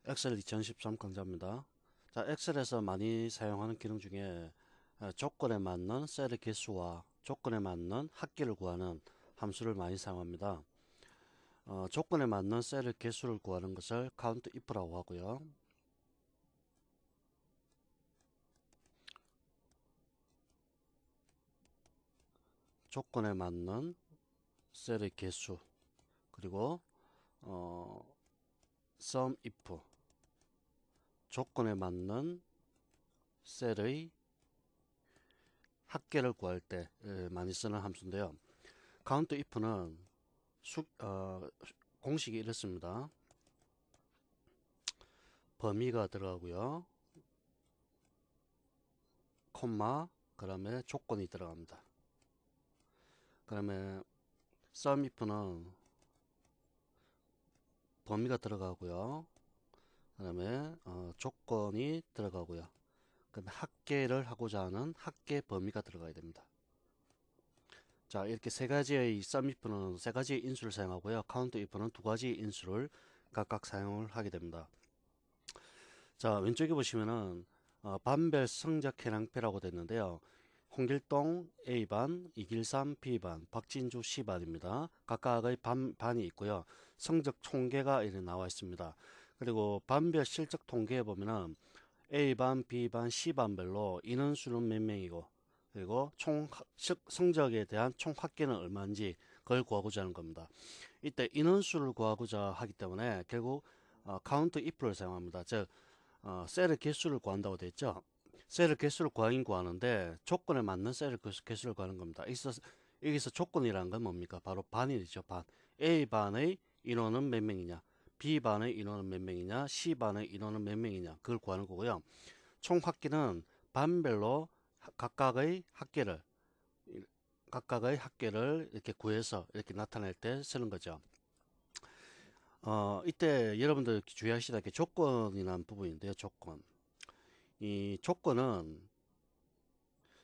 엑셀 2013 강좌입니다. 자, 엑셀에서 많이 사용하는 기능 중에 조건에 맞는 셀의 개수와 조건에 맞는 합계를 구하는 함수를 많이 사용합니다. 조건에 맞는 셀의 개수를 구하는 것을 count if라고 하고요. 조건에 맞는 셀의 개수 그리고 sum if 조건에 맞는 셀의 합계를 구할 때 많이 쓰는 함수인데요. count if는 공식이 이렇습니다. 범위가 들어가고요. 콤마 그 다음에 조건이 들어갑니다. 그 다음에 sum if는 범위가 들어가고요. 그 다음에 조건이 들어가고요. 그 다음에 합계를 하고자 하는 합계 범위가 들어가야 됩니다. 자, 이렇게 세 가지의 sum if는 세 가지의 인수를 사용하고요. count if는 두 가지의 인수를 각각 사용을 하게 됩니다. 자, 왼쪽에 보시면은 반별 성적 해랑표라고 됐는데요. 홍길동 A반, 이길삼 B반, 박진주 C반입니다. 각각의 반이 있고요. 성적 총계가 이렇게 나와 있습니다. 그리고 반별 실적 통계에 보면은 A반, B반, C반별로 인원수는 몇 명이고 그리고 총 성적에 대한 총 합계는 얼마인지 그걸 구하고자 하는 겁니다. 이때 인원수를 구하고자 하기 때문에 결국 count if를 사용합니다. 즉 셀의 개수를 구한다고 되어 있죠. 셀의 개수를 구하긴 구하는데 조건에 맞는 셀의 개수를 구하는 겁니다. 여기서 조건이라는 건 뭡니까? 바로 반이죠. 반. A반의 인원은 몇 명이냐, B반의 인원은 몇 명이냐, C반의 인원은 몇 명이냐 그걸 구하는 거고요. 총 합계는 반별로 각각의 합계를 이렇게 구해서 이렇게 나타낼 때 쓰는 거죠. 이때 여러분들 주의하시다 게 조건이라는 부분인데요. 조건. 이 조건은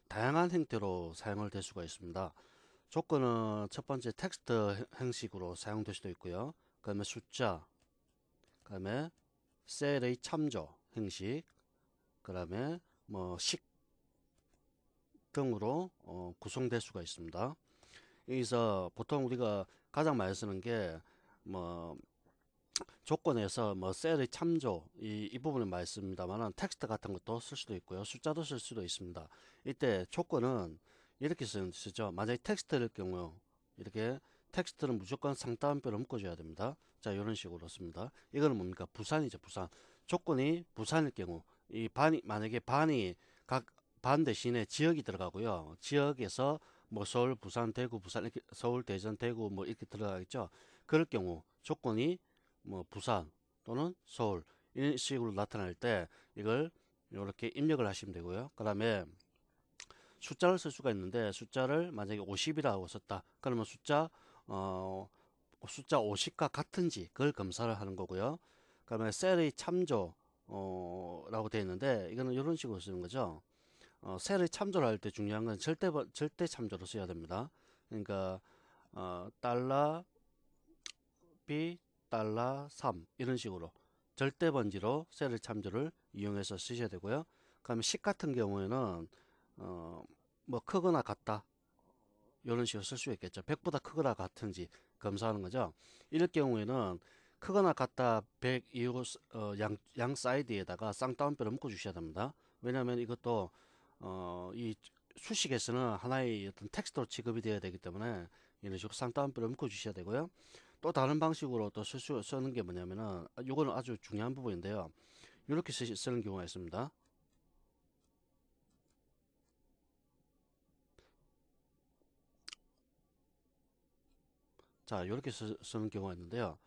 다양한 형태로 사용을 될 수가 있습니다. 조건은 첫 번째 텍스트 형식으로 사용될 수도 있고요. 그 다음에 숫자, 그 다음에 셀의 참조 형식, 그 다음에 뭐 식 등으로 구성될 수가 있습니다. 여기서 보통 우리가 가장 많이 쓰는 게 뭐 조건에서 뭐 셀의 참조 이 부분을 많이 씁니다만은 텍스트 같은 것도 쓸 수도 있고요. 숫자도 쓸 수도 있습니다. 이때 조건은 이렇게 쓰죠. 만약에 텍스트일 경우 이렇게 텍스트는 무조건 상따옴표로 묶어줘야 됩니다. 자, 이런 식으로 씁니다. 이거는 뭡니까? 부산이죠. 부산. 조건이 부산일 경우 이 반이 만약에 반이 각 반 대신에 지역이 들어가고요. 지역에서 뭐 서울, 부산, 대구, 부산 이렇게 서울, 대전, 대구 뭐 이렇게 들어가겠죠. 그럴 경우 조건이 뭐 부산 또는 서울 이런 식으로 나타날 때 이걸 이렇게 입력을 하시면 되고요. 그 다음에 숫자를 쓸 수가 있는데 숫자를 만약에 50이라고 썼다. 그러면 숫자 50과 같은지 그걸 검사를 하는 거고요. 그 다음에 셀의 참조 라고 되어 있는데 이거는 이런 식으로 쓰는 거죠. 셀의 참조를 할 때 중요한 건 절대 참조로 써야 됩니다. 그러니까 달러 B 달러 3 이런 식으로 절대 번지로 셀의 참조를 이용해서 쓰셔야 되고요. 그다음에 식 같은 경우에는 뭐 크거나 같다 이런 식으로 쓸 수 있겠죠. 100보다 크거나 같은지 검사하는 거죠. 이럴 경우에는 크거나 같다 100 이후 양 사이드에다가 쌍따옴표를 묶어 주셔야 됩니다. 왜냐하면 이것도 이 수식에서는 하나의 어떤 텍스트로 취급이 되어야 되기 때문에 이런 식으로 쌍따옴표를 묶어 주셔야 되고요. 또 다른 방식으로 또 쓰는 게 뭐냐면은 이거는 아주 중요한 부분인데요. 이렇게 쓰는 경우가 있습니다. 자, 이렇게 쓰는 경우가 있는데요.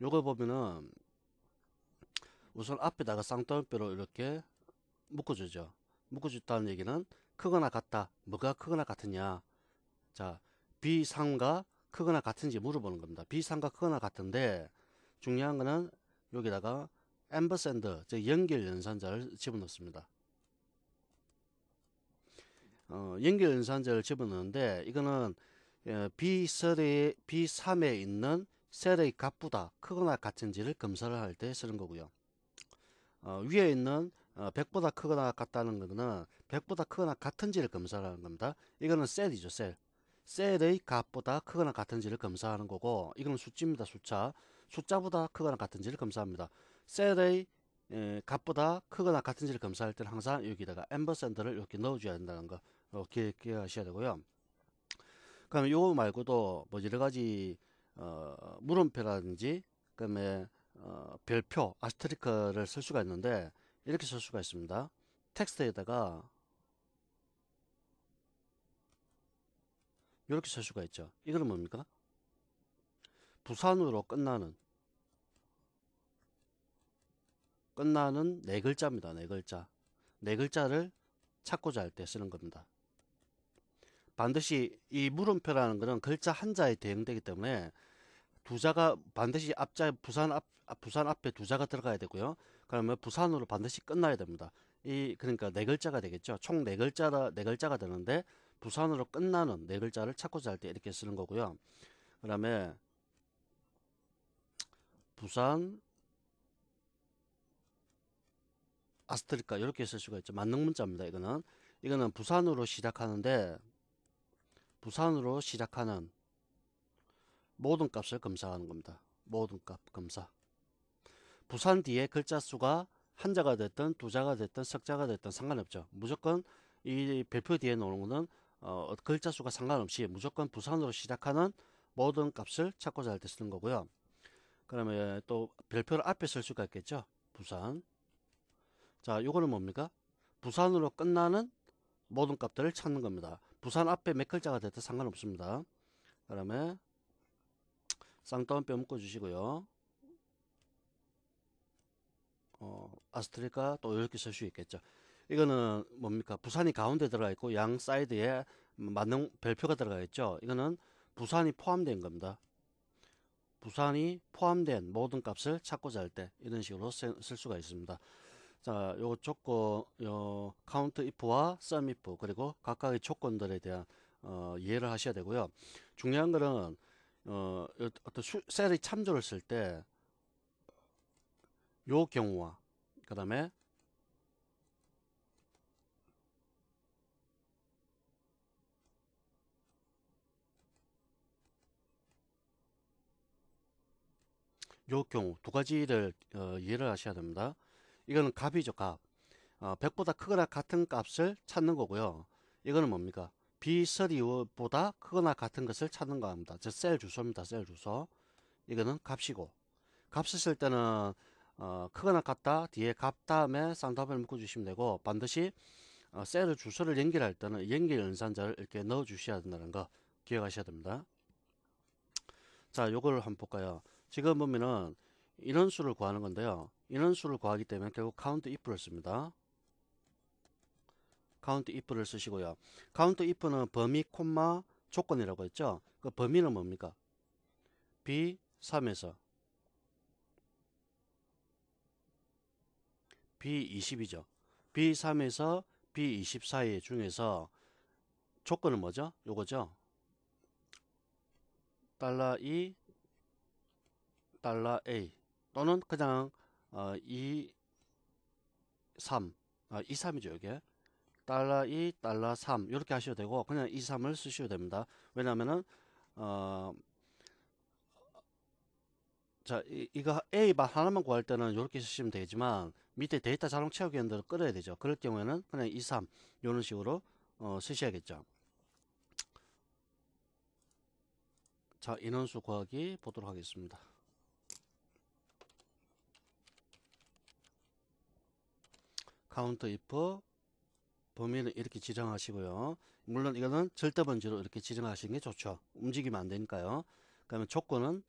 요거 보면은 우선 앞에다가 쌍따옴표로 이렇게 묶어주죠. 묶어줬다는 얘기는 크거나 같다. 뭐가 크거나 같으냐. 자, B3과 크거나 같은지 물어보는 겁니다. B3과 크거나 같은데 중요한 거는 여기다가 앰버샌드, 즉 연결 연산자를 집어넣습니다. 연결 연산자를 집어넣는데 이거는 B3에 있는 셀의 값보다 크거나 같은지를 검사를 할 때 쓰는 거고요. 위에 있는 100보다 크거나 같다는 거는 100보다 크거나 같은지를 검사하는 겁니다. 이거는 셀이죠, 셀. 셀의 값보다 크거나 같은지를 검사하는 거고, 이거는 숫자입니다, 숫자. 숫자보다 크거나 같은지를 검사합니다. 셀의 값보다 크거나 같은지를 검사할 때는 항상 여기다가 앰버샌드를 이렇게 넣어줘야 된다는 거 기억하셔야 되고요. 그럼 요거 말고도 뭐 여러 가지 물음표라든지 그다음에 별표 아스테리크를 쓸 수가 있는데 이렇게 쓸 수가 있습니다. 텍스트에다가 이렇게 쓸 수가 있죠. 이거는 뭡니까? 부산으로 끝나는 네 글자입니다. 네 글자. 네 글자를 찾고자 할 때 쓰는 겁니다. 반드시 이 물음표라는 것은 글자 한자에 대응되기 때문에 두자가 반드시 앞자 부산 앞에 두자가 들어가야 되고요. 그러면 부산으로 반드시 끝나야 됩니다. 그러니까 네 글자가 되겠죠. 총 네 글자가 되는데 부산으로 끝나는 네 글자를 찾고자 할 때 이렇게 쓰는 거고요. 그다음에 부산 아스트리카 이렇게 쓸 수가 있죠. 만능 문자입니다. 이거는 부산으로 시작하는데 부산으로 시작하는 모든 값을 검사하는 겁니다. 모든 값 검사. 부산 뒤에 글자 수가 한자가 됐든 두자가 됐든 석자가 됐든 상관없죠. 무조건 이 별표 뒤에 나오는 거는 글자 수가 상관없이 무조건 부산으로 시작하는 모든 값을 찾고자 할 때 쓰는 거고요. 그러면 또 별표를 앞에 쓸 수가 있겠죠. 부산. 자, 요거는 뭡니까? 부산으로 끝나는 모든 값들을 찾는 겁니다. 부산 앞에 몇 글자가 됐든 상관없습니다. 그다음에 쌍따옴표 묶어 주시고요. 아스트리카 또 이렇게 쓸 수 있겠죠. 이거는 뭡니까? 부산이 가운데 들어가 있고 양 사이드에 맞는 별표가 들어가 있죠. 이거는 부산이 포함된 겁니다. 부산이 포함된 모든 값을 찾고자 할 때 이런 식으로 쓸 수가 있습니다. 자, 요 조건, 카운트 if와 sum if 그리고 각각의 조건들에 대한 이해를 하셔야 되고요. 중요한 거는 어떤 셀의 참조를 쓸 때 요 경우와 그 다음에 요 경우 두 가지를 이해를 하셔야 됩니다. 이거는 값이죠, 값. 100보다 크거나 같은 값을 찾는 거고요. 이거는 뭡니까? B32보다 크거나 같은 것을 찾는 거 합니다. 즉 셀 주소입니다. 셀 주소. 이거는 값이고 값을 쓸 때는 크거나 같다 뒤에 값 다음에 쌍따옴을 묶어주시면 되고 반드시 셀을 주소를 연결할 때는 연결 연산자를 이렇게 넣어 주셔야 된다는 거 기억하셔야 됩니다. 자, 요걸 한번 볼까요? 지금 보면은 인원수를 구하는 건데요. 인원수를 구하기 때문에 결국 count if를 씁니다. count if를 쓰시고요. count if는 범위 콤마 조건이라고 했죠. 그 범위는 뭡니까? B3에서 B20이죠. B3에서 B20 사이 중에서 조건은 뭐죠? 요거죠. $2, $A 또는 그냥 2, 3, 2, 3이죠. 이게 $2, $3 이렇게 하셔도 되고 그냥 2, 3을 쓰셔도 됩니다. 왜냐하면은 자, 이거 A만 하나만 구할 때는 이렇게 쓰시면 되지만 밑에 데이터 자동 채우기 연도를 끌어야 되죠. 그럴 경우에는 그냥 2, 3 이런 식으로 쓰셔야겠죠. 자, 인원수 구하기 보도록 하겠습니다. 카운트 if 범위는 이렇게 지정하시고요. 물론 이거는 절대 번지로 이렇게 지정하시는 게 좋죠. 움직이면 안 되니까요. 그러면 조건은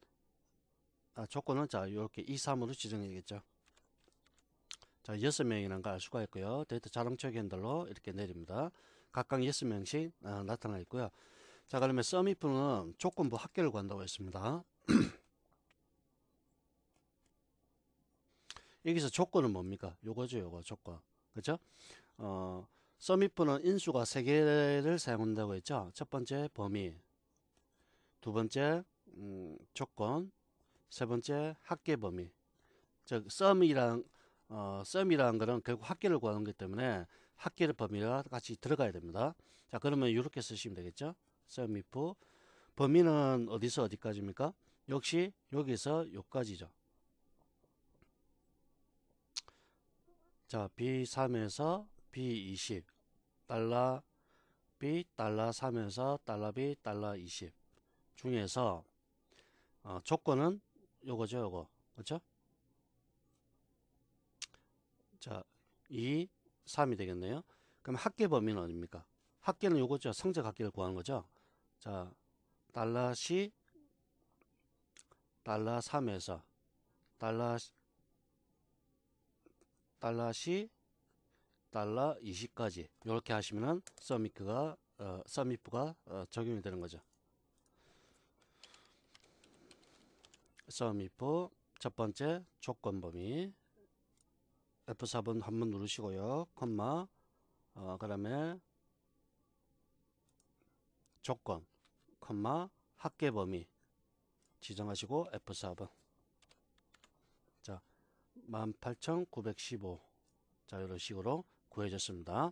자, 이렇게 2, 3으로 지정해야겠죠. 자, 6명이라는 걸 알 수가 있고요. 데이터 자동 채우기 핸들로 이렇게 내립니다. 각각 6명씩 나타나 있고요. 자, 그러면 sum if는 조건부 합계를 구한다고 했습니다. 여기서 조건은 뭡니까? 요거죠, 요거 조건. 그죠? sum if는 인수가 3개를 사용한다고 했죠. 첫 번째 범위, 두 번째 조건, 세 번째 합계 범위. 즉 sum이랑 썸이라는 거는 결국 합계를 구하는 거기 때문에 합계의 범위가 같이 들어가야 됩니다. 자, 그러면 이렇게 쓰시면 되겠죠. 썸 if 범위는 어디서 어디까지입니까? 역시 여기서 여기까지죠. 자, B3에서 B20 달러 B 달러 3에서 달러 B 달러 20 중에서 조건은 요거죠, 요거. 그렇죠? 자, 2, 3이 되겠네요. 그럼 합계 범위는 어딥니까? 합계는 요거죠. 성적 합계를 구하는 거죠. 자, 달러 C 달러 3에서 달러 C 달러 20까지 이렇게 하시면은 썸이프가 적용이 되는 거죠. 썸이프 첫 번째 조건 범위 F4번 한번 누르시고요. 콤마 그 다음에 조건 콤마 합계 범위 지정하시고 F4번 자 18,915 자 이런 식으로 구해졌습니다.